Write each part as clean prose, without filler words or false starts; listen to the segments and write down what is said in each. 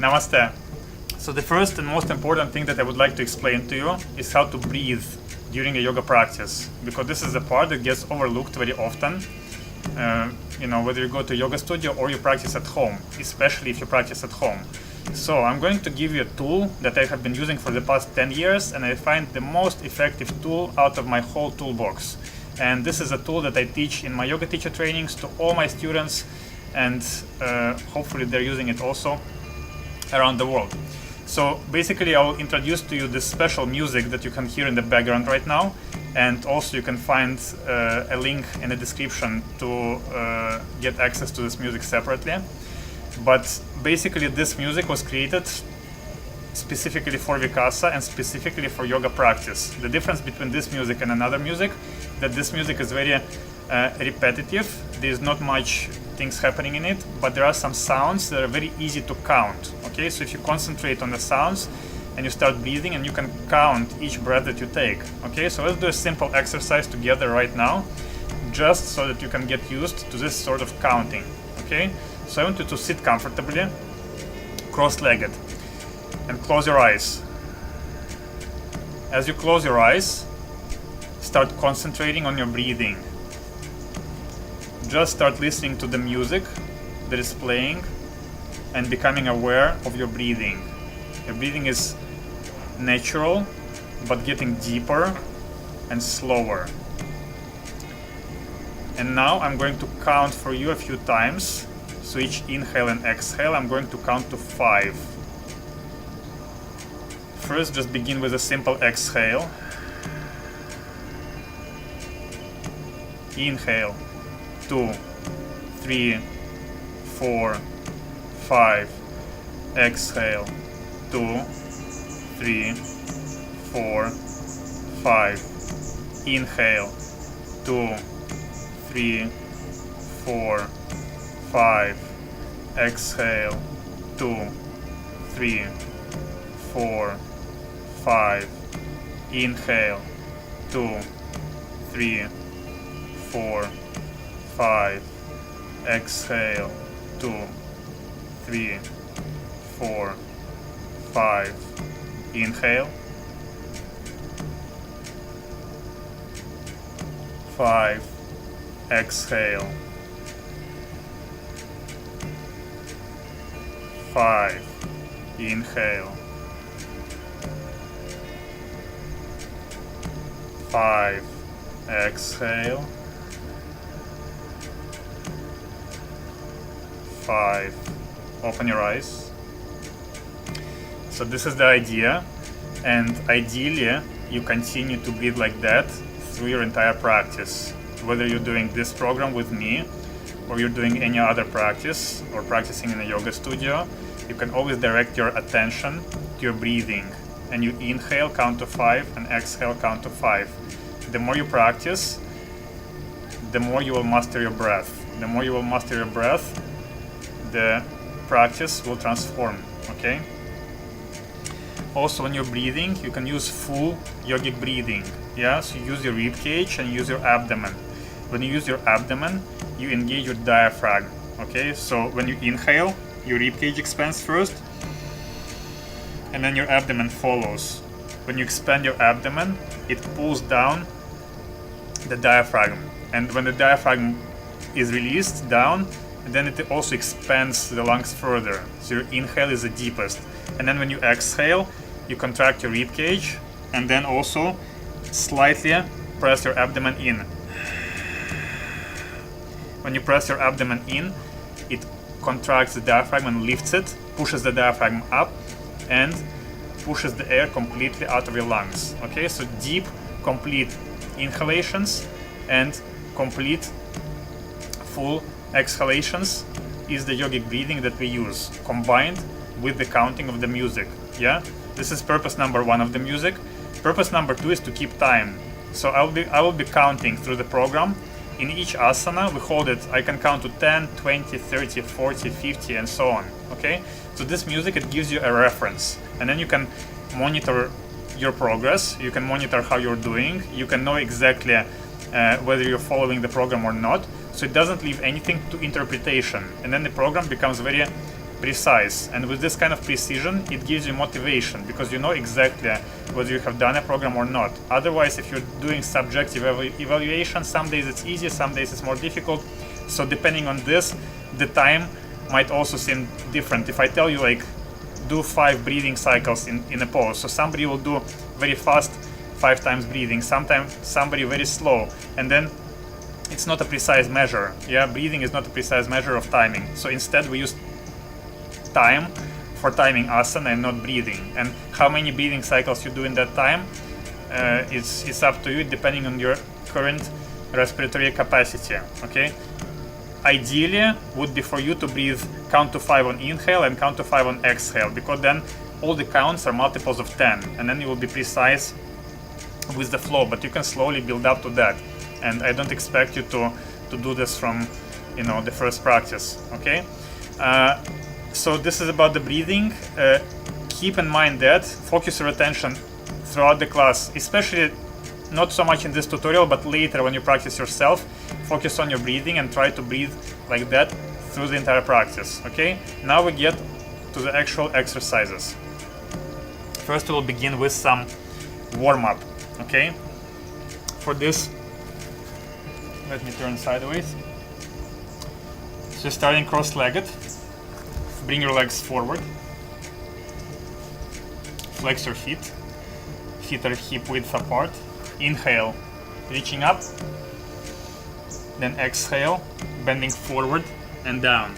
Namaste. So the first and most important thing that I would like to explain to you is how to breathe during a yoga practice, because this is a part that gets overlooked very often. Whether you go to a yoga studio or you practice at home, especially if you practice at home. So I'm going to give you a tool that I have been using for the past 10 years, and I find the most effective tool out of my whole toolbox. And this is a tool that I teach in my yoga teacher trainings to all my students, and hopefully they're using it also around the world. So basically I'll introduce to you this special music that you can hear in the background right now, and also you can find a link in the description to get access to this music separately. But basically this music was created specifically for Vikasa and specifically for yoga practice. The difference between this music and another music, that this music is very repetitive. There's not much things happening in it, but there are some sounds that are very easy to count. Okay, so if you concentrate on the sounds and you start breathing, and you can count each breath that you take. Okay, so let's do a simple exercise together right now, just so that you can get used to this sort of counting. Okay, so I want you to sit comfortably, cross-legged, and close your eyes. As you close your eyes, start concentrating on your breathing. Just start listening to the music that is playing and becoming aware of your breathing. Your breathing is natural, but getting deeper and slower. And now I'm going to count for you a few times. So each inhale and exhale, I'm going to count to 5. First, just begin with a simple exhale. Inhale, 2, 3, 4, 5. Exhale, 2, 3, 4, 5. Inhale, 2, 3, 4, 5. Exhale, 2, 3, 4, 5. Inhale, 2, 3, 4, 5. Exhale, 2, 3, 4, 5. Inhale, 5. Exhale, 5. Inhale, 5. Exhale, 5. Open your eyes. So this is the idea, and ideally you continue to breathe like that through your entire practice. Whether you're doing this program with me or you're doing any other practice or practicing in a yoga studio, you can always direct your attention to your breathing, and you inhale, count to 5, and exhale, count to 5. The more you practice, the more you will master your breath. The more you will master your breath, the practice will transform. Okay? Also, when you're breathing, you can use full yogic breathing. Yeah, so you use your rib cage and use your abdomen. When you use your abdomen, you engage your diaphragm. Okay, so when you inhale, your rib cage expands first, and then your abdomen follows. When you expand your abdomen, it pulls down the diaphragm, and when the diaphragm is released down, then it also expands the lungs further. So your inhale is the deepest, and then when you exhale, you contract your rib cage, and then also slightly press your abdomen in. When you press your abdomen in, it contracts the diaphragm and lifts it, pushes the diaphragm up, and pushes the air completely out of your lungs. Okay, so deep, complete inhalations and complete full exhalations is the yogic breathing that we use, combined with the counting of the music. Yeah, this is purpose number 1 of the music. Purpose number 2 is to keep time. So I will be counting through the program. In each asana, we hold it. I can count to 10, 20, 30, 40, 50, and so on. Okay, so this music, it gives you a reference, and then you can monitor your progress. You can monitor how you're doing. You can know exactly whether you're following the program or not. So it doesn't leave anything to interpretation, and then the program becomes very precise. And with this kind of precision, it gives you motivation, because you know exactly whether you have done a program or not. Otherwise, if you're doing subjective evaluation, some days it's easy, some days it's more difficult. So depending on this, the time might also seem different. If I tell you, like, do 5 breathing cycles in a pose, so somebody will do very fast 5 times breathing, sometimes somebody very slow, and then it's not a precise measure. Yeah, breathing is not a precise measure of timing. So instead we use time for timing asana and not breathing. And how many breathing cycles you do in that time, it's up to you, depending on your current respiratory capacity. Okay, ideally would be for you to breathe, count to 5 on inhale and count to 5 on exhale, because then all the counts are multiples of 10, and then you will be precise with the flow. But you can slowly build up to that, and I don't expect you to do this from, you know, the first practice. Okay, so this is about the breathing. Keep in mind that focus your attention throughout the class, especially not so much in this tutorial, but later when you practice yourself, focus on your breathing and try to breathe like that through the entire practice. Okay, now we get to the actual exercises. First we will begin with some warm-up. Okay, for this, let me turn sideways. So starting cross-legged, bring your legs forward, flex your feet, feet are hip width apart. Inhale, reaching up, then exhale, bending forward and down.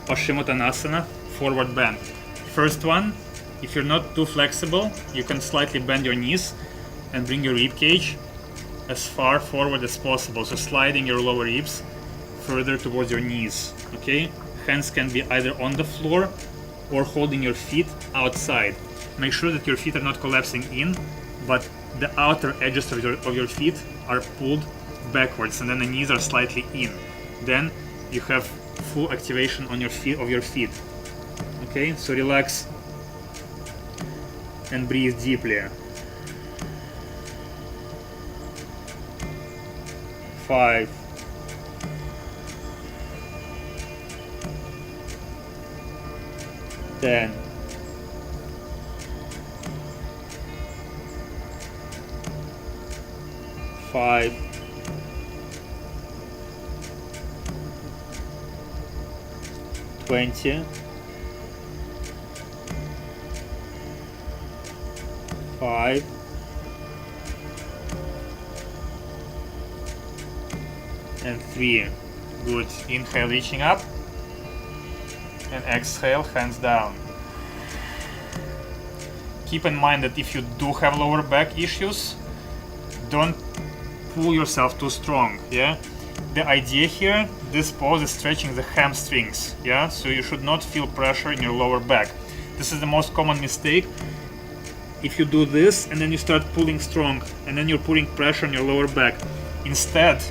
Paschimottanasana, forward bend. First one, if you're not too flexible, you can slightly bend your knees and bring your rib cage as far forward as possible, so sliding your lower ribs further towards your knees. Okay, hands can be either on the floor or holding your feet outside. Make sure that your feet are not collapsing in, but the outer edges of your feet are pulled backwards, and then the knees are slightly in. Then you have full activation on your feet. Okay, so relax and breathe deeply. 5, 10, 5, 20, 5, and 3. Good. Inhale, reaching up, and exhale, hands down. Keep in mind that if you do have lower back issues, don't pull yourself too strong. Yeah, the idea here, this pose is stretching the hamstrings. Yeah, so you should not feel pressure in your lower back. This is the most common mistake. If you do this and then you start pulling strong and then you're putting pressure on your lower back. Instead,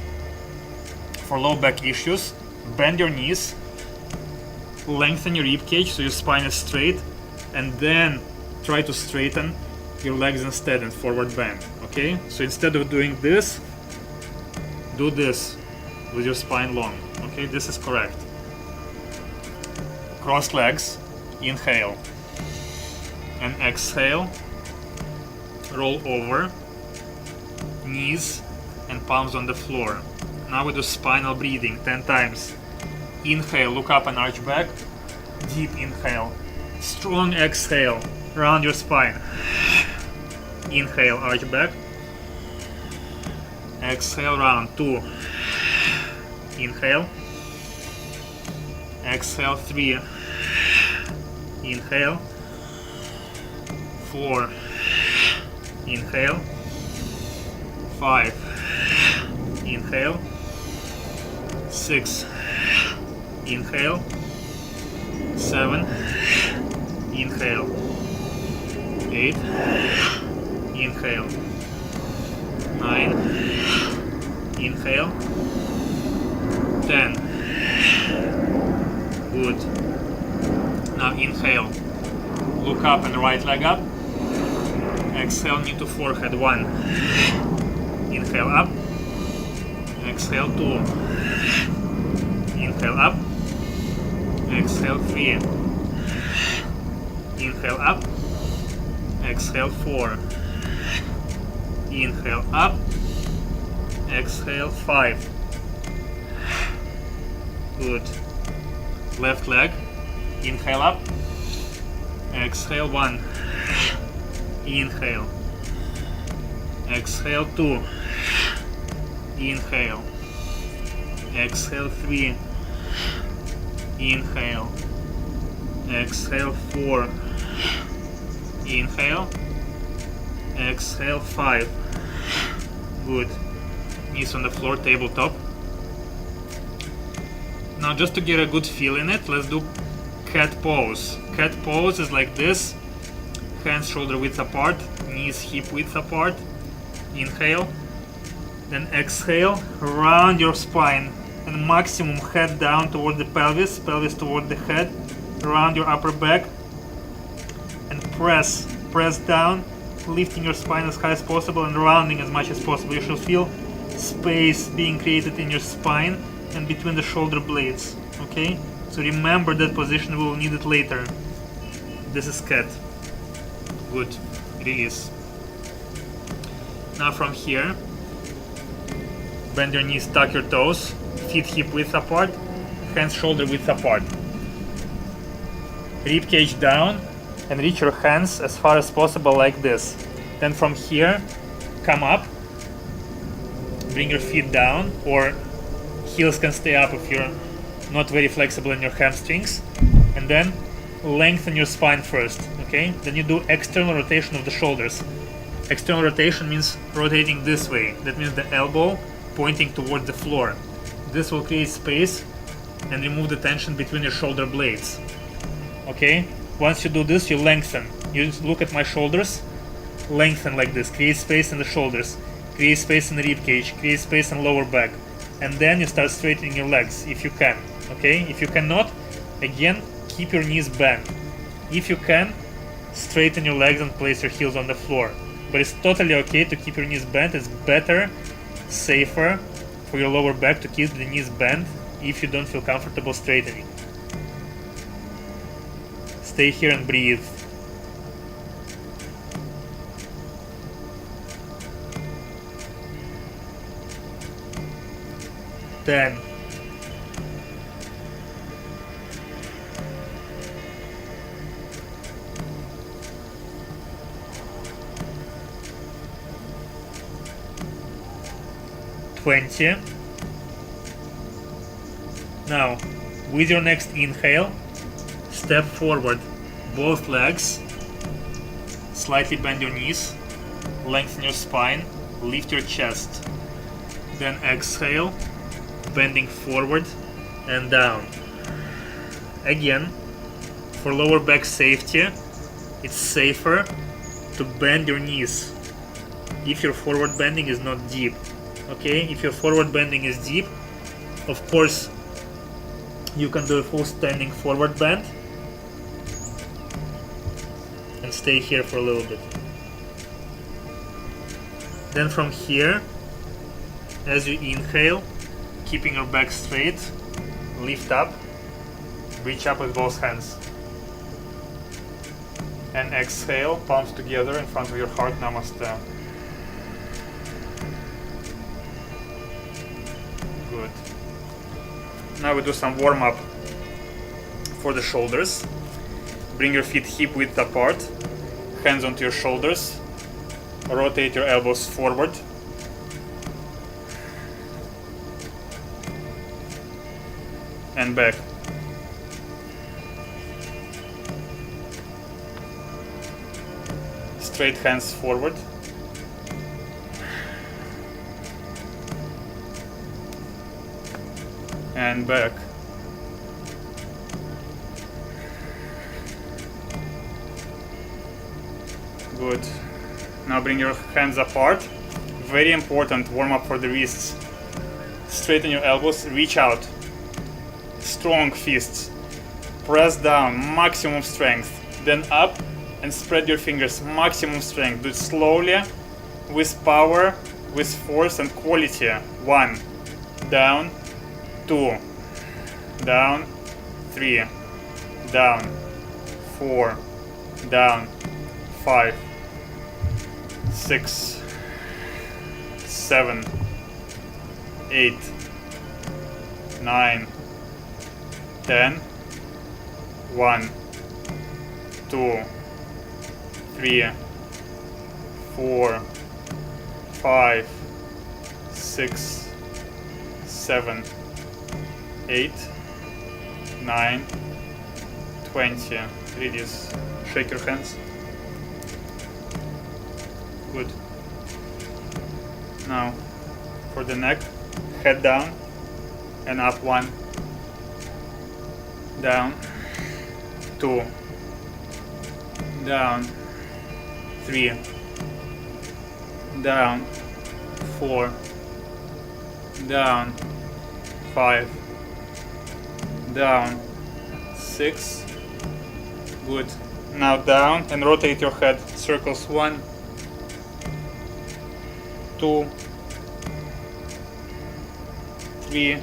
for low back issues, bend your knees, lengthen your rib cage so your spine is straight, and then try to straighten your legs instead and forward bend. Okay, so instead of doing this, do this with your spine long. Okay, this is correct. Cross legs, inhale and exhale, roll over, knees and palms on the floor. Now we do spinal breathing 10 times. Inhale, look up and arch back. Deep inhale, strong exhale, round your spine. Inhale, arch back. Exhale, round. 2. Inhale. Exhale, 3. Inhale. 4. Inhale. 5. Inhale. 6. Inhale. 7. Inhale. 8. Inhale. 9. Inhale. 10. Good. Now inhale. Look up and right leg up. Exhale, knee to forehead. 1. Inhale up. Exhale 2. Inhale up. Exhale 3. Inhale up. Exhale 4. Inhale up. Exhale 5. Good. Left leg. Inhale up. Exhale 1. Inhale. Exhale 2. Inhale. Exhale 3. Inhale. Exhale 4. Inhale. Exhale 5. Good. Knees on the floor, tabletop. Now just to get a good feel in it, let's do cat pose. Cat pose is like this. Hands shoulder width apart, knees hip width apart. Inhale. Then exhale, round your spine. And maximum head down toward the pelvis, pelvis toward the head. Round your upper back. And press down, lifting your spine as high as possible and rounding as much as possible. You should feel space being created in your spine and between the shoulder blades. Okay? So remember that position, we will need it later. This is cat. Good. Release. Now from here, bend your knees, tuck your toes, feet hip width apart, hands shoulder width apart. Rib cage down and reach your hands as far as possible like this. Then from here, come up, bring your feet down, or heels can stay up if you're not very flexible in your hamstrings. And then lengthen your spine first, okay? Then you do external rotation of the shoulders. External rotation means rotating this way. That means the elbow pointing toward the floor. This will create space and remove the tension between your shoulder blades. Okay? Once you do this, you lengthen. You just look at my shoulders, lengthen like this, create space in the shoulders, create space in the rib cage, create space in lower back. And then you start straightening your legs if you can. Okay? If you cannot, again, keep your knees bent. If you can, straighten your legs and place your heels on the floor. But it's totally okay to keep your knees bent. It's better, safer for your lower back to keep the knees bent if you don't feel comfortable straightening. Stay here and breathe. Then 20. Now, with your next inhale, step forward, both legs, slightly bend your knees, lengthen your spine, lift your chest. Then exhale, bending forward and down. Again, for lower back safety, it's safer to bend your knees if your forward bending is not deep. Okay, if your forward bending is deep, of course you can do a full standing forward bend and stay here for a little bit. Then from here, as you inhale, keeping your back straight, lift up, reach up with both hands. And exhale, palms together in front of your heart, namaste. Good. Now we do some warm-up for the shoulders. Bring your feet hip width apart, hands onto your shoulders, rotate your elbows forward. And back. Straight hands forward. And back. Good. Now bring your hands apart. Very important warm up for the wrists. Straighten your elbows, reach out. Strong fists. Press down, maximum strength. Then up and spread your fingers, maximum strength. Do it slowly, with power, with force and quality. 1, down, 2, down, 3, down, 4, down, 5, 6, 7, 8, 9, 10, 1, 2, 3, 4, 5, 6, 7, 8, 9, 20. Release. Shake your hands. Good. Now for the neck, head down and up. 1, down, 2, down, 3, down, 4, down, 5, down, 6. Good. Now down and rotate your head. Circles. 1, 2, 3,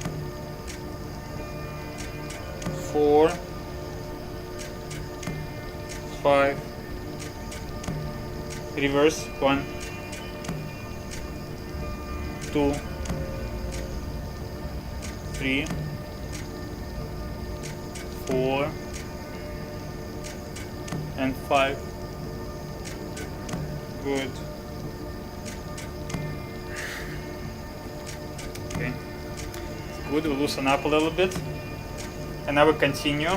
4, 5. Reverse. 1, 2, 3, 4, and 5. Good. Okay. Good. We'll loosen up a little bit. And now we continue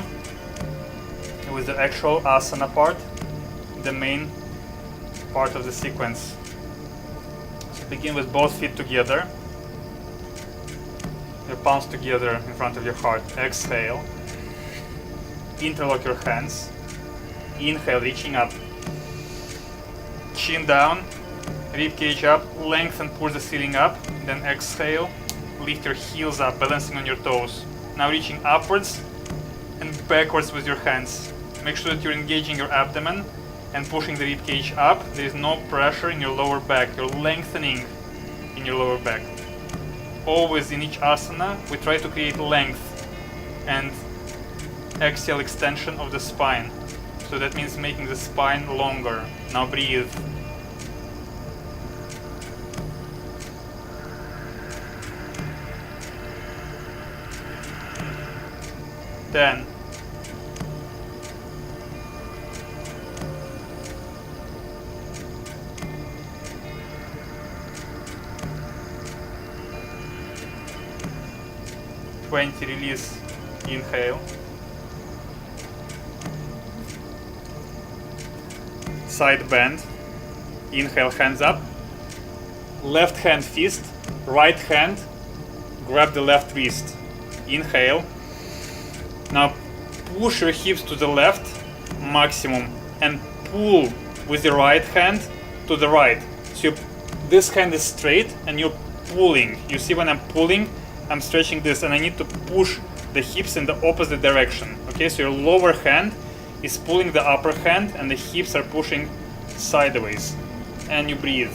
with the actual asana part, the main part of the sequence. So begin with both feet together, your palms together in front of your heart. Exhale. Interlock your hands. Inhale, reaching up. Chin down, rib cage up, lengthen, push the ceiling up. Then exhale, lift your heels up, balancing on your toes. Now reaching upwards and backwards with your hands. Make sure that you're engaging your abdomen and pushing the rib cage up. There is no pressure in your lower back. You're lengthening in your lower back. Always in each asana, we try to create length and axial extension of the spine. So that means making the spine longer. Now breathe. Then 20, release, inhale. Side bend, inhale, hands up. Left hand fist, right hand, grab the left wrist. Inhale. Now push your hips to the left, maximum, and pull with the right hand to the right. So this hand is straight and you're pulling. You see when I'm pulling, I'm stretching this and I need to push the hips in the opposite direction. Okay, so your lower hand is pulling the upper hand and the hips are pushing sideways. And you breathe.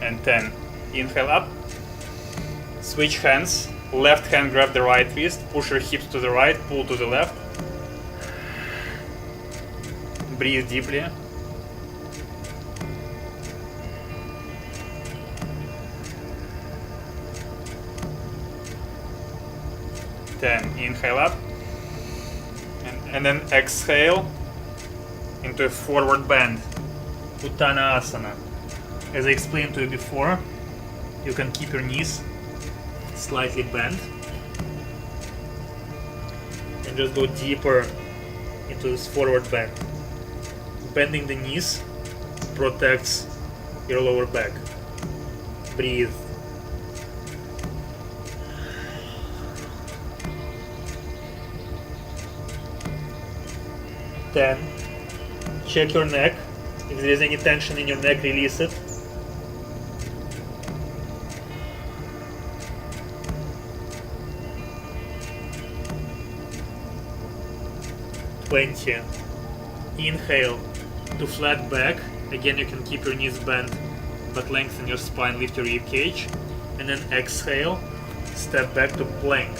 And 10. Inhale up. Switch hands. Left hand grab the right wrist. Push your hips to the right. Pull to the left. Breathe deeply. Inhale up. And then exhale into a forward bend. Uttana asana. As I explained to you before, you can keep your knees slightly bent and just go deeper into this forward bend. Bending the knees protects your lower back. Breathe. Then check your neck. If there is any tension in your neck, release it. 20. Inhale to flat back. Again, you can keep your knees bent, but lengthen your spine, lift your rib cage. And then exhale, step back to plank.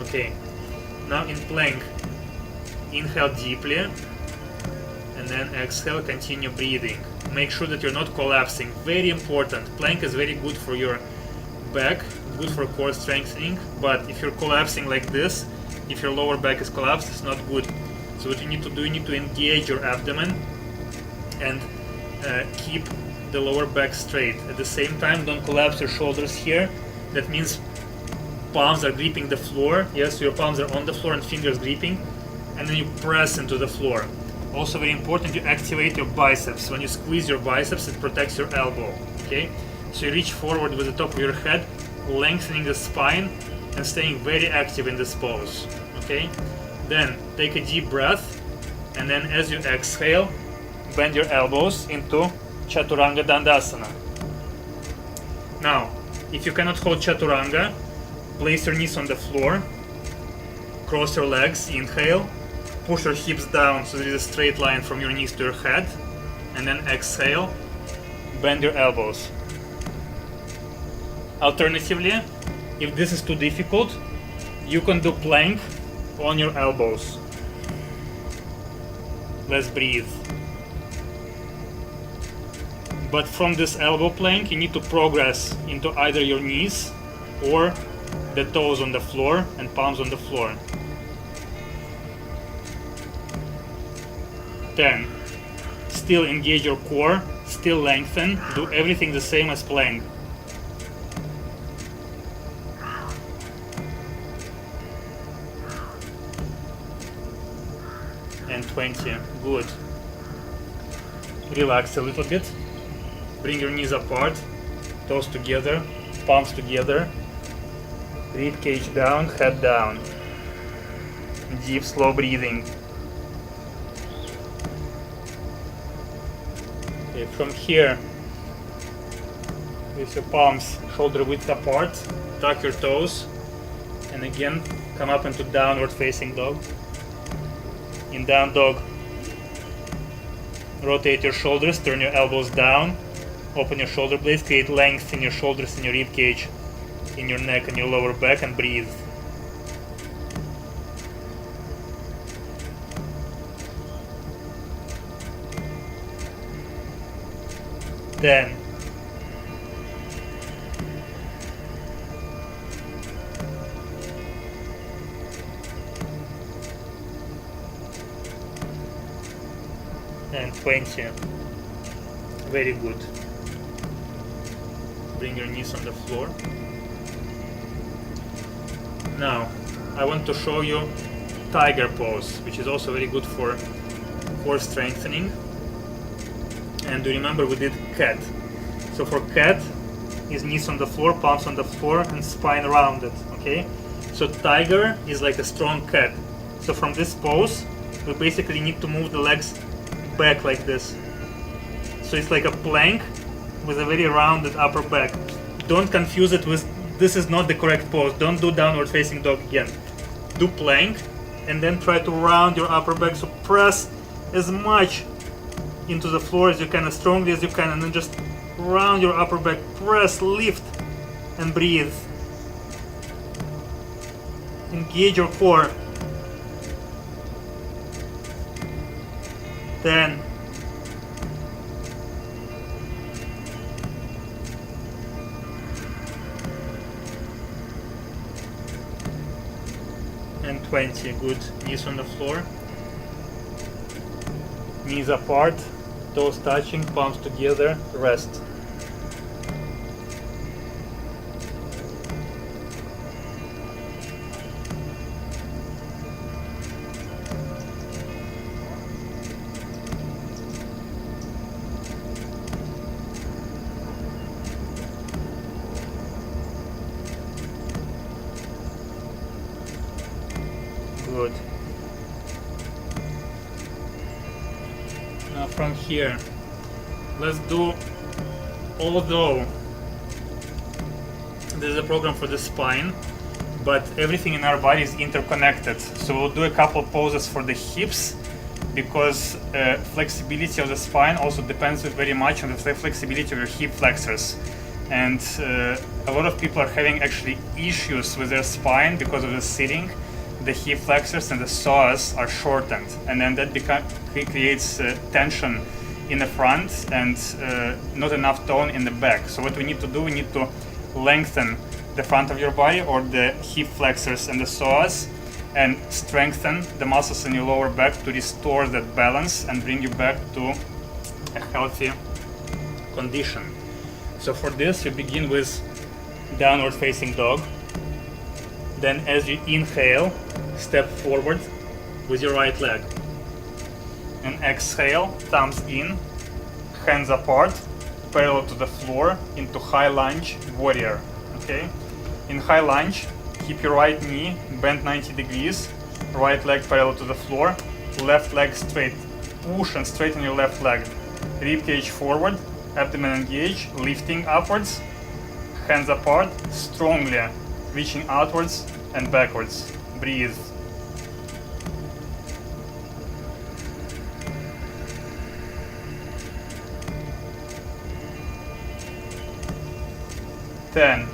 Okay, now in plank, inhale deeply, and then exhale, continue breathing. Make sure that you're not collapsing. Very important. Plank is very good for your back, good for core strengthening, but if you're collapsing like this, if your lower back is collapsed, it's not good. So what you need to do, you need to engage your abdomen and keep the lower back straight. At the same time, don't collapse your shoulders here. That means palms are gripping the floor. Yes, so your palms are on the floor and fingers gripping, and then you press into the floor. Also very important, you activate your biceps. When you squeeze your biceps, it protects your elbow. Okay, so you reach forward with the top of your head, lengthening the spine and staying very active in this pose. Okay, then take a deep breath, and then as you exhale, bend your elbows into Chaturanga Dandasana. Now, if you cannot hold Chaturanga, place your knees on the floor, cross your legs, inhale, push your hips down so there is a straight line from your knees to your head, and then exhale, bend your elbows. Alternatively, if this is too difficult, you can do plank on your elbows. Let's breathe. But from this elbow plank, you need to progress into either your knees or the toes on the floor and palms on the floor. 10. Still engage your core, still lengthen, do everything the same as plank. And 20. Good. Relax a little bit. Bring your knees apart, toes together, palms together, rib cage down, head down. Deep, slow breathing. Okay, from here, with your palms shoulder width apart, tuck your toes, and again come up into downward facing dog. In down dog, rotate your shoulders, turn your elbows down, open your shoulder blades, create length in your shoulders and your rib cage, in your neck and your lower back, and breathe. Then and 20. Very good. Bring your knees on the floor. Now, I want to show you tiger pose, which is also very good for core strengthening. And do remember we did cat. So for cat, is knees on the floor, palms on the floor, and spine rounded. Okay. So tiger is like a strong cat. So from this pose, we basically need to move the legs back like this. So it's like a plank with a very rounded upper back. Don't confuse it with, this is not the correct pose. Don't do downward facing dog again. Do plank and then try to round your upper back. So press as much into the floor as you can, as strongly as you can, and then just round your upper back. Press, lift, and breathe. Engage your core. 10. And 20. Good. Knees on the floor. Knees apart, toes touching, palms together, rest. Good. Now from here, let's do, although this is a program for the spine, but everything in our body is interconnected. So we'll do a couple poses for the hips, because flexibility of the spine also depends very much on the flexibility of your hip flexors. And a lot of people are having actually issues with their spine because of the sitting. The hip flexors and the psoas are shortened, and then that creates tension in the front and not enough tone in the back. So what we need to do, we need to lengthen the front of your body, or the hip flexors and the psoas, and strengthen the muscles in your lower back to restore that balance and bring you back to a healthy condition. So for this, you begin with downward facing dog. Then as you inhale, step forward with your right leg. And exhale, thumbs in, hands apart, parallel to the floor, into high lunge warrior. Okay? In high lunge, keep your right knee bent 90 degrees, right leg parallel to the floor, left leg straight. Push and straighten your left leg. Rib cage forward, abdomen engaged, lifting upwards, hands apart, strongly reaching outwards and backwards. Breathe. Ten.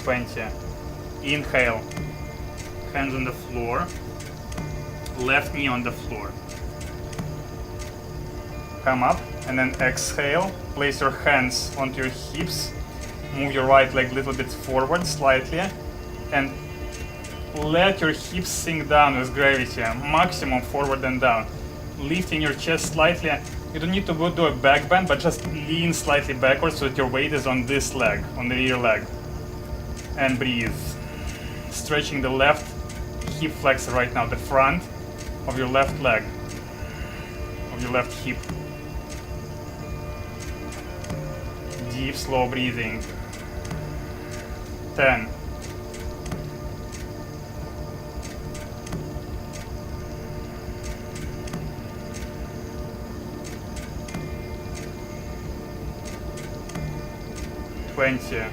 20. Inhale, hands on the floor, left knee on the floor. Come up, and then exhale, place your hands onto your hips, move your right leg a little bit forward slightly, and let your hips sink down with gravity, maximum forward and down. Lifting your chest slightly. You don't need to go do a back bend, but just lean slightly backwards so that your weight is on this leg, on the rear leg. And breathe. Stretching the left hip flexor right now, the front of your left leg, of your left hip. Deep, slow breathing. 10. 20.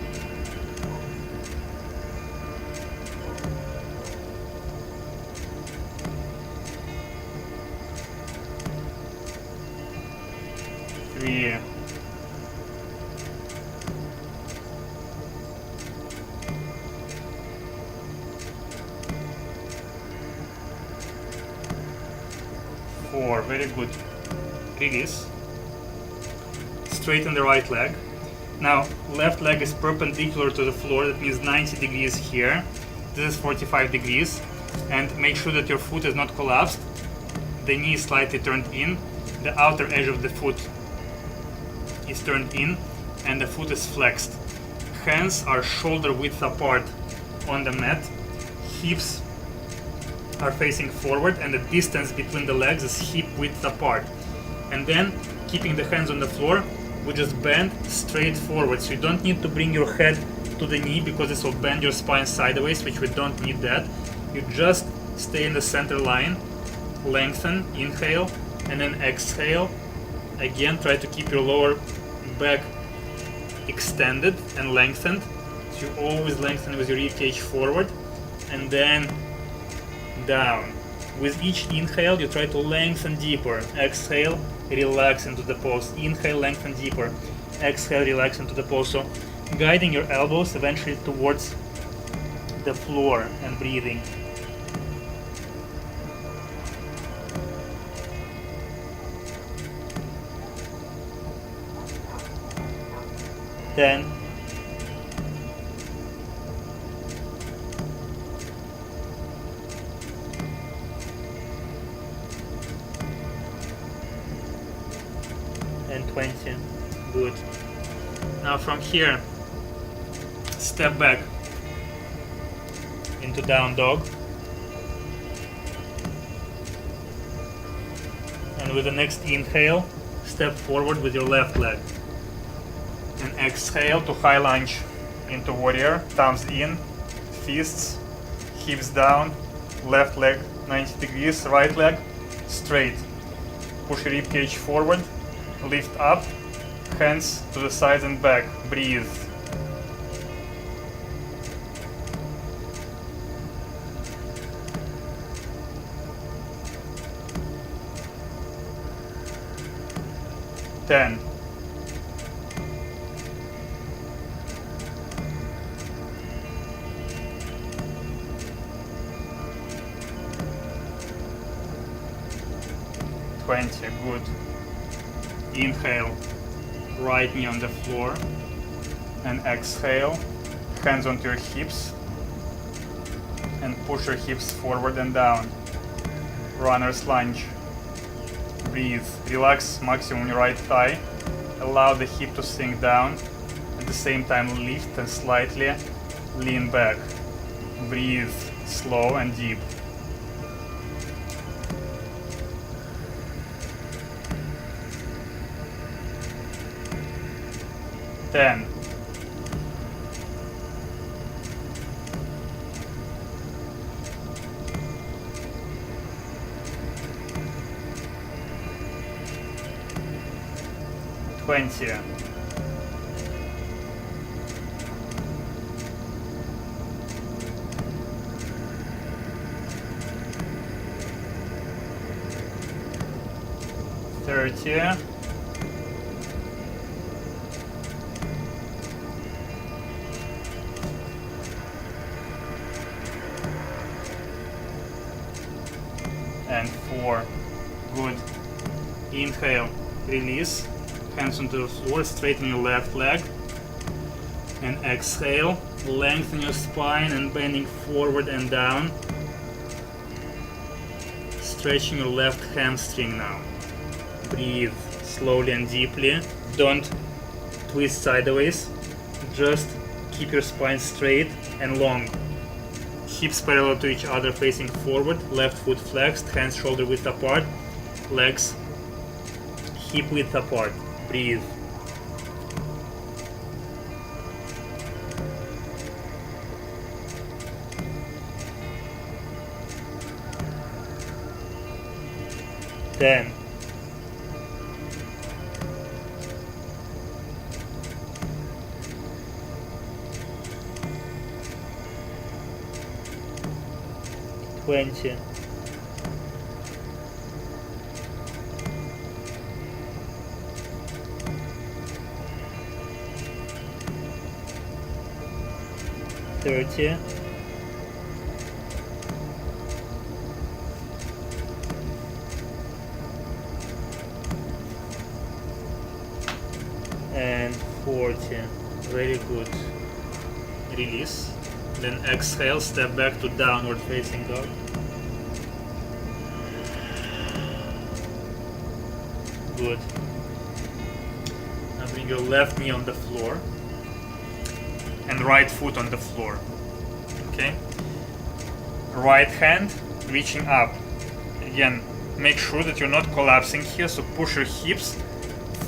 3. 4. Very good. Release. Straighten the right leg. Now, left leg is perpendicular to the floor, that means 90 degrees here. This is 45 degrees. And make sure that your foot is not collapsed. The knee is slightly turned in. The outer edge of the foot is turned in, and the foot is flexed. Hands are shoulder width apart on the mat. Hips are facing forward, and the distance between the legs is hip width apart. And then, keeping the hands on the floor, we just bend straight forward. So you don't need to bring your head to the knee, because this will bend your spine sideways, which we don't need that. You just stay in the center line, lengthen, inhale, and then exhale. Again, try to keep your lower back extended and lengthened. So you always lengthen with your rib cage forward, and then down. With each inhale, you try to lengthen deeper. Exhale, relax into the pose. Inhale, lengthen deeper. Exhale, relax into the pose. So guiding your elbows eventually towards the floor and breathing. Then and 20. Good. Now from here, step back into down dog. And with the next inhale, step forward with your left leg. And exhale to high lunge into warrior. Thumbs in, fists, hips down, left leg 90 degrees, right leg straight. Push your rib cage forward, lift up, hands to the sides and back, breathe. Ten. 20, good. Inhale, right knee on the floor, and exhale, hands onto your hips, and push your hips forward and down. Runner's lunge. Breathe, relax maximum your right thigh, allow the hip to sink down, at the same time lift and slightly lean back. Breathe, slow and deep. 10. 20. 30. 4. Good. Inhale, release, hands onto the floor, straighten your left leg, and exhale, lengthen your spine and bending forward and down, stretching your left hamstring now. Breathe slowly and deeply, don't twist sideways, just keep your spine straight and long. Hips parallel to each other facing forward, left foot flexed, hands shoulder width apart, legs hip width apart. Breathe. Then 20. 30. 40. Very good. Release. Then exhale, step back to downward facing dog. Good. Now bring your left knee on the floor and right foot on the floor. Okay? Right hand reaching up. Again, make sure that you're not collapsing here, so push your hips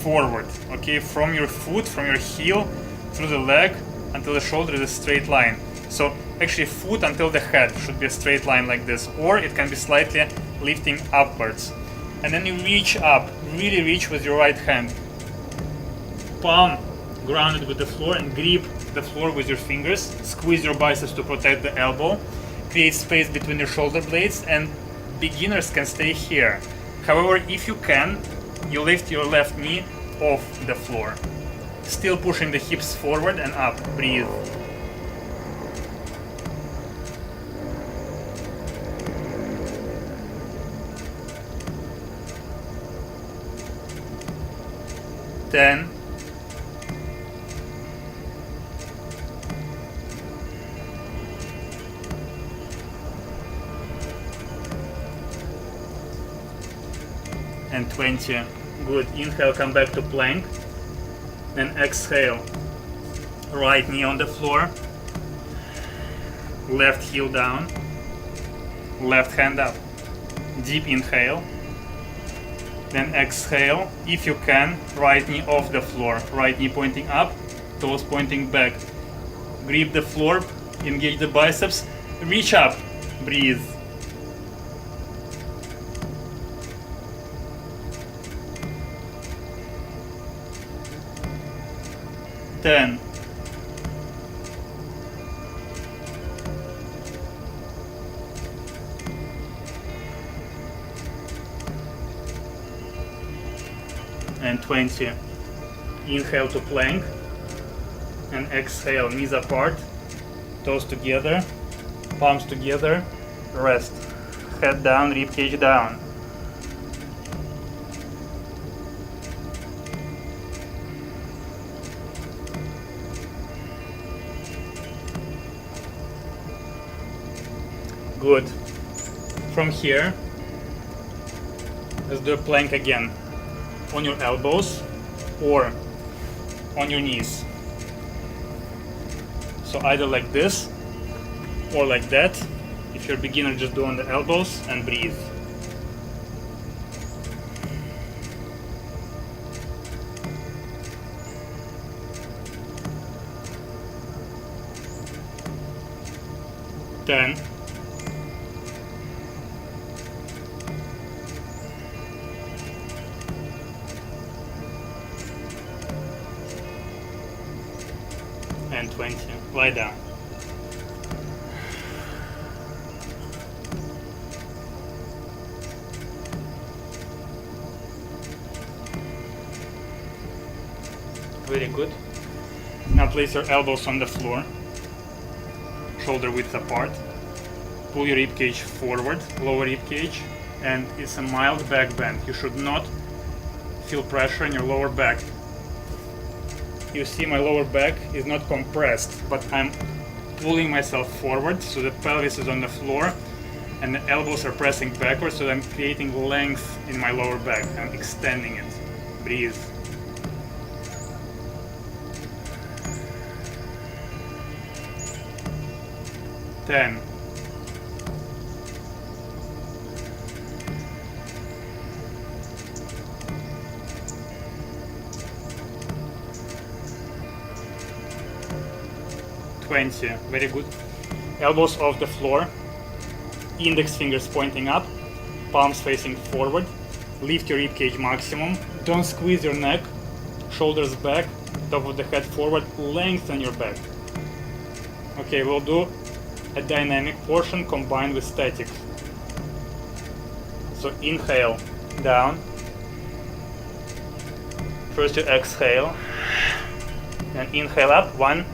forward. Okay? From your foot, from your heel through the leg until the shoulder is a straight line. So actually foot until the head should be a straight line like this, or it can be slightly lifting upwards. And then you reach up, really reach with your right hand. Palm grounded with the floor and grip the floor with your fingers. Squeeze your biceps to protect the elbow. Create space between your shoulder blades, and beginners can stay here. However, if you can, you lift your left knee off the floor. Still pushing the hips forward and up. Breathe. Then 20. Good. Inhale, come back to plank. Then exhale. Right knee on the floor. Left heel down. Left hand up. Deep inhale. Then exhale. If you can, right knee off the floor. Right knee pointing up, toes pointing back. Grip the floor, engage the biceps, reach up, breathe. 10, 20. Inhale to plank and exhale, knees apart, toes together, palms together, rest. Head down, rib cage down. Good. From here, let's do a plank again. On your elbows or on your knees. So either like this or like that. If you're a beginner, just do on the elbows and breathe. Ten. 20. Lie down. Very good. Now place your elbows on the floor, shoulder width apart. Pull your ribcage forward, lower ribcage, and it's a mild back bend. You should not feel pressure in your lower back. You see my lower back is not compressed, but I'm pulling myself forward so the pelvis is on the floor and the elbows are pressing backwards, so I'm creating length in my lower back. I'm extending it. Breathe. Ten. 20. Very good. Elbows off the floor, index fingers pointing up, palms facing forward. Lift your ribcage maximum. Don't squeeze your neck. Shoulders back, top of the head forward. Lengthen your back. Okay, we'll do a dynamic portion combined with static. So inhale down. First you exhale, and inhale up. 1.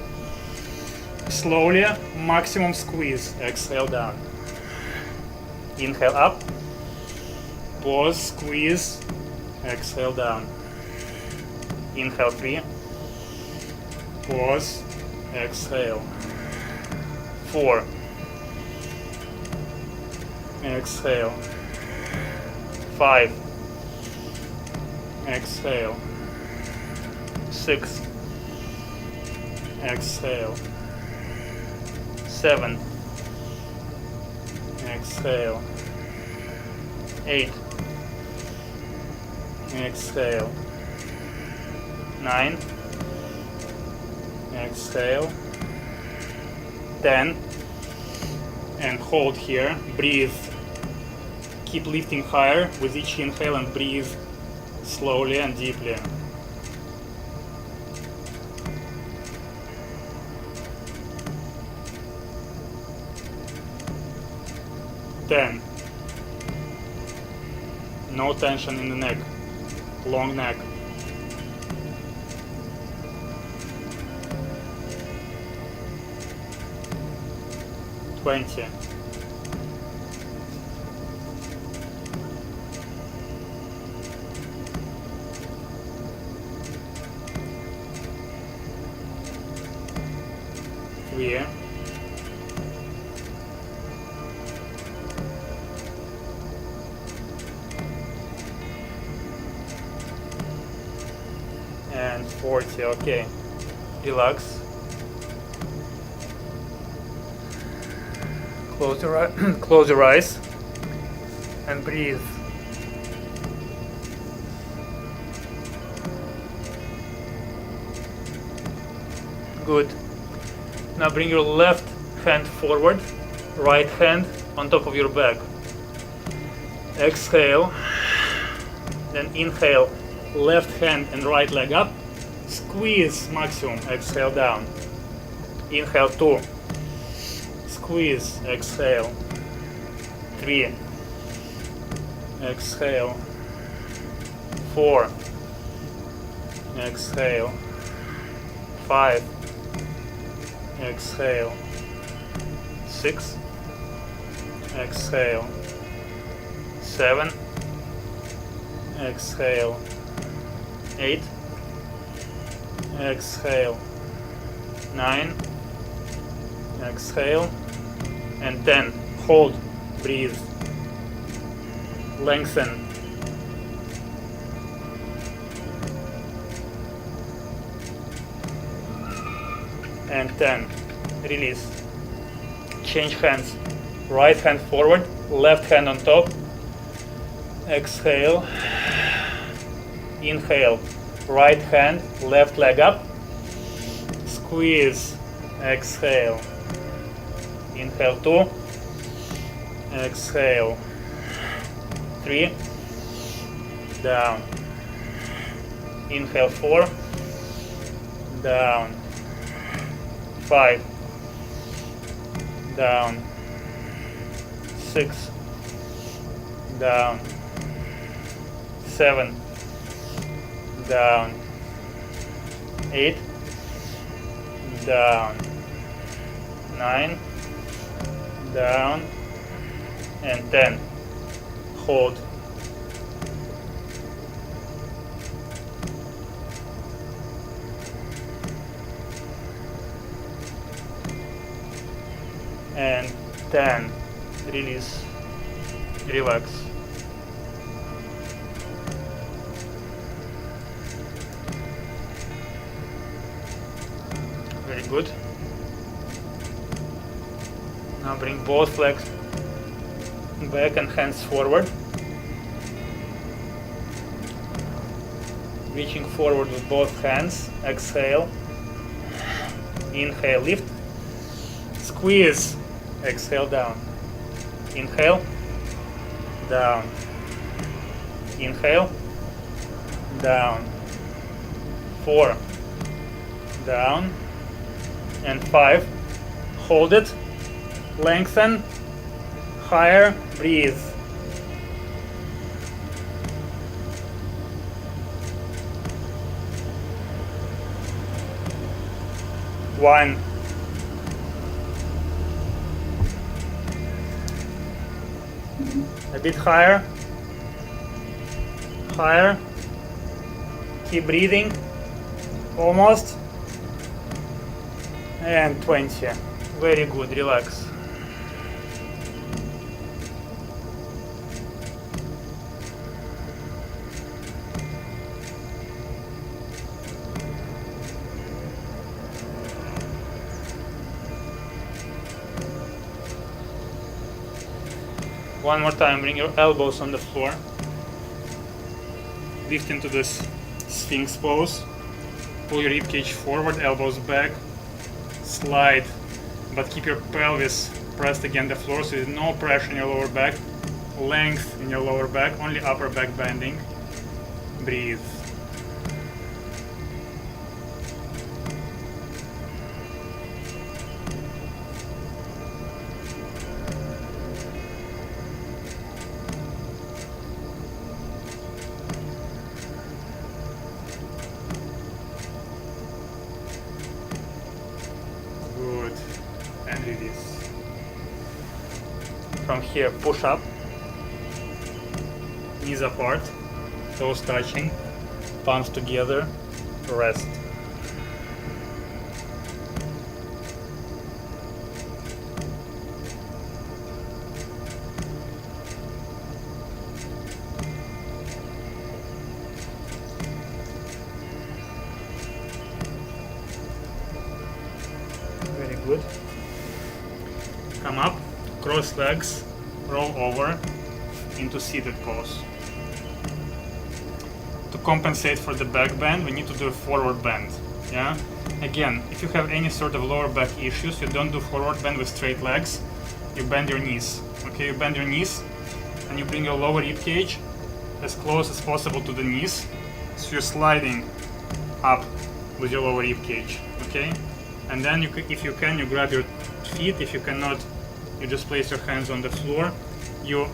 Slowly, maximum squeeze. Exhale down. Inhale up. Pause, squeeze. Exhale down. Inhale 3. Pause. Exhale. 4. Exhale. 5. Exhale. 6. Exhale. 7. Exhale. 8. Exhale. 9. Exhale. 10. And hold here. Breathe. Keep lifting higher with each inhale and breathe slowly and deeply. Ten. No tension in the neck. Long neck. 20. 3. And 40. Okay, relax. Close your eyes and breathe. Good. Now bring your left hand forward, right hand on top of your back. Exhale, then inhale, left hand and right leg up, Squeeze maximum, exhale down. Inhale 2. Squeeze, exhale. 3. Exhale. 4. Exhale. 5. Exhale. 6. Exhale. 7. Exhale. 8. Exhale. 9. Exhale. And 10. Hold. Breathe. Lengthen. And 10. Release. Change hands. Right hand forward, left hand on top. Exhale. Inhale. Right hand, left leg up. Squeeze. Exhale. Inhale 2. Exhale. 3. Down. Inhale 4. Down. 5. Down. 6. Down. 7. Down. 8. Down. 9. Down. And 10. Hold. And 10. Release. Relax. Very good. Now bring both legs back and hands forward. Reaching forward with both hands. Exhale. Inhale, lift. Squeeze. Exhale, down. Inhale. Down. Inhale. Down. 4. Down. And 5. Hold it. Lengthen. Higher. Breathe. One. A bit higher. Higher. Keep breathing. Almost. And 20. Very good. Relax. One more time, bring your elbows on the floor. Lift into this Sphinx pose. Pull your ribcage forward, elbows back. Slide, but keep your pelvis pressed against the floor so there's no pressure in your lower back. Length in your lower back, only upper back bending. Breathe. And release. From here, push up, knees apart, toes touching, palms together, rest. Very good. Come up, cross legs, roll over into seated pose. To compensate for the back bend, we need to do a forward bend. Yeah. Again, if you have any sort of lower back issues, you don't do forward bend with straight legs. You bend your knees. Okay, you bend your knees, and you bring your lower rib cage as close as possible to the knees. So you're sliding up with your lower rib cage, okay? And then if you can, you grab your feet. If you cannot, you just place your hands on the floor. You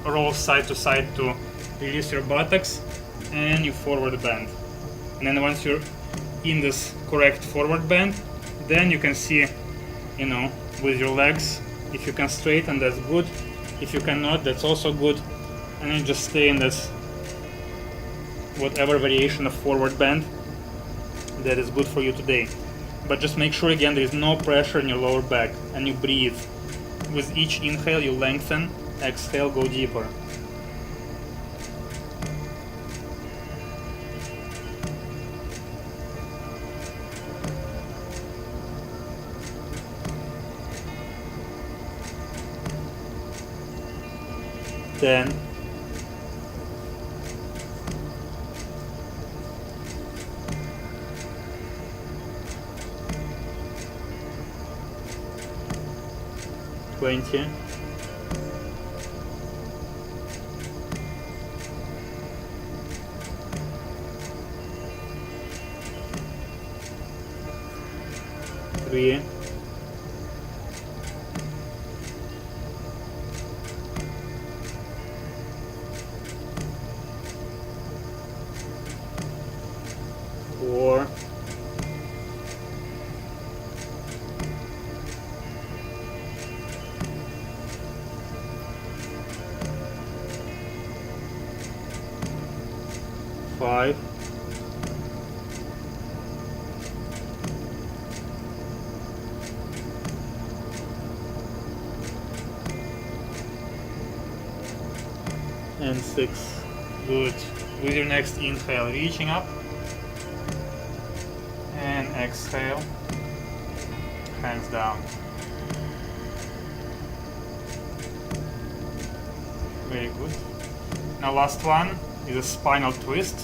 roll side to side to release your buttocks, and you forward bend. And then once you're in this correct forward bend, then you can see, with your legs, if you can straighten, that's good. If you cannot, that's also good. And then just stay in this whatever variation of forward bend that is good for you today. But just make sure again there is no pressure in your lower back, and you breathe. With each inhale you lengthen, exhale, go deeper. Then 20. Three. 4. 5. 6. Good. With your next inhale, reaching up, and exhale, hands down. Very good. Now last one is a spinal twist.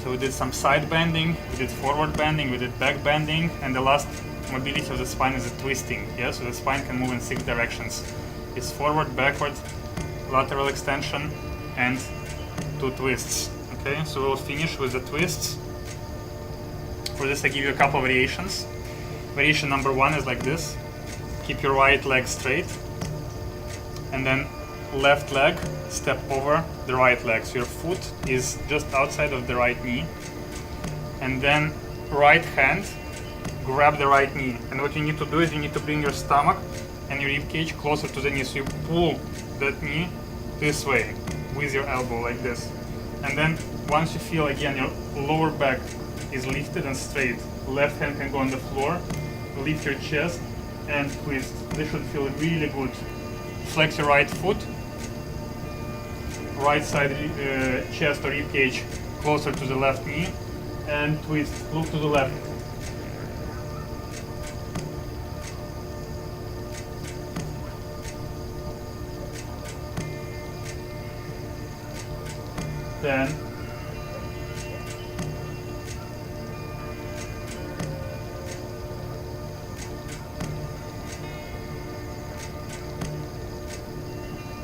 So we did some side bending, we did forward bending, we did back bending, and the last mobility of the spine is a twisting. Yeah, so the spine can move in 6 directions. It's forward, backward, lateral extension, and 2 twists. Okay, so we'll finish with the twists. For this I give you a couple of variations. Variation number 1 is like this. Keep your right leg straight, and then left leg step over the right leg. So your foot is just outside of the right knee, and then right hand grab the right knee. And what you need to do is you need to bring your stomach and your rib cage closer to the knee. So you pull that knee this way with your elbow like this. And then once you feel again your lower back is lifted and straight, left hand can go on the floor, lift your chest and twist. This should feel really good. Flex your right foot, right side chest or rib cage closer to the left knee, and twist. Look to the left. Then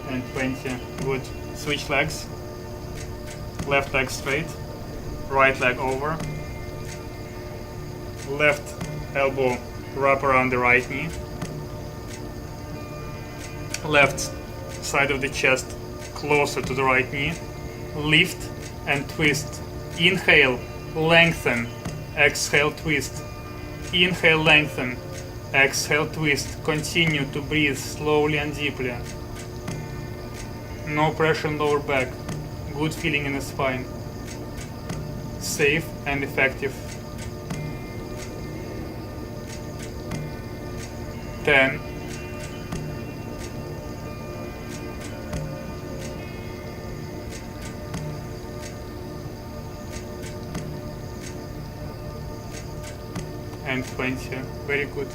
and 20. Good. Switch legs. Left leg straight, right leg over, left elbow wrap around the right knee, left side of the chest closer to the right knee, lift and twist. Inhale, lengthen, exhale, twist. Inhale, lengthen, exhale, twist. Continue to breathe slowly and deeply. No pressure in lower back. Good feeling in the spine. Safe and effective. 10. And 20. Very good.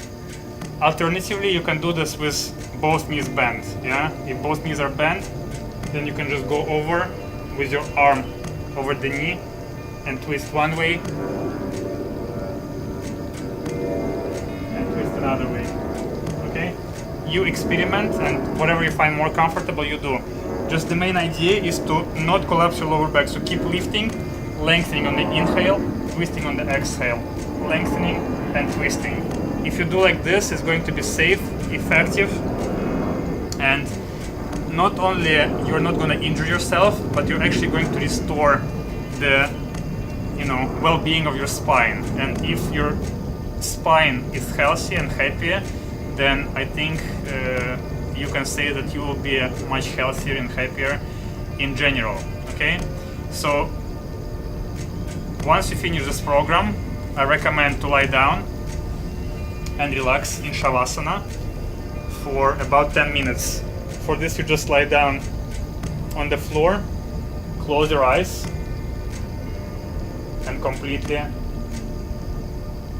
Alternatively, you can do this with both knees bent. Yeah, if both knees are bent, then you can just go over with your arm over the knee and twist one way and twist another way. Okay? You experiment, and whatever you find more comfortable, you do. Just the main idea is to not collapse your lower back. So keep lifting lengthening on the inhale, twisting on the exhale, lengthening and twisting. If you do like this, it's going to be safe, effective, and not only you're not going to injure yourself, but you're actually going to restore the well-being of your spine. And if your spine is healthy and happy, then I think you can say that you will be much healthier and happier in general. Okay, so once you finish this program, I recommend to lie down and relax in Shavasana for about 10 minutes. For this, you just lie down on the floor, close your eyes, and completely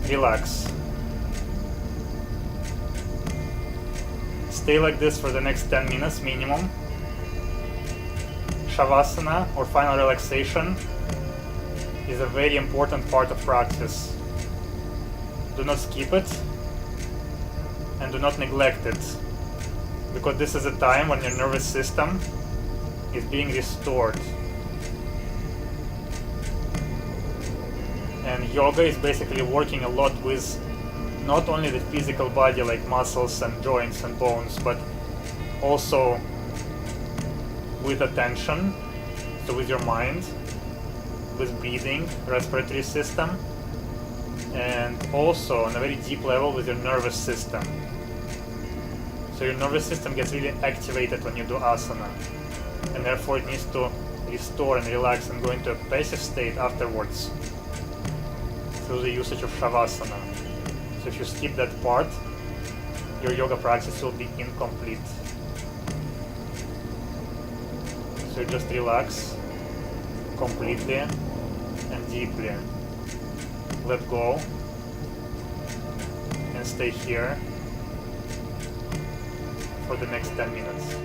relax. Stay like this for the next 10 minutes minimum. Shavasana, or final relaxation, is a very important part of practice. Do not skip it and do not neglect it, because this is a time when your nervous system is being restored. And yoga is basically working a lot with not only the physical body like muscles and joints and bones, but also with attention, so with your mind, with breathing, respiratory system, and also on a very deep level with your nervous system. So your nervous system gets really activated when you do asana, and therefore it needs to restore and relax and go into a passive state afterwards through the usage of Shavasana. So if you skip that part, your yoga practice will be incomplete. So you just relax completely and deeply. Let go and stay here for the next 10 minutes.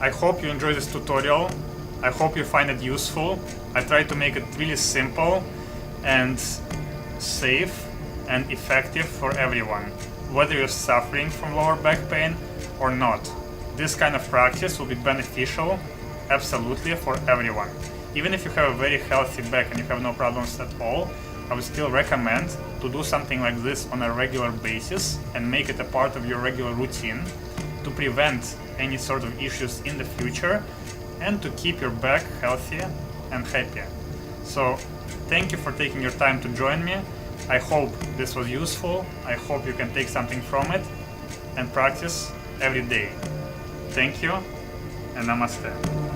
I hope you enjoy this tutorial. I hope you find it useful. I try to make it really simple and safe and effective for everyone, whether you're suffering from lower back pain or not. This kind of practice will be beneficial absolutely for everyone. Even if you have a very healthy back and you have no problems at all, I would still recommend to do something like this on a regular basis and make it a part of your regular routine to prevent any sort of issues in the future and to keep your back healthy and happy. So thank you for taking your time to join me. I hope this was useful. I hope you can take something from it and practice every day. Thank you and namaste.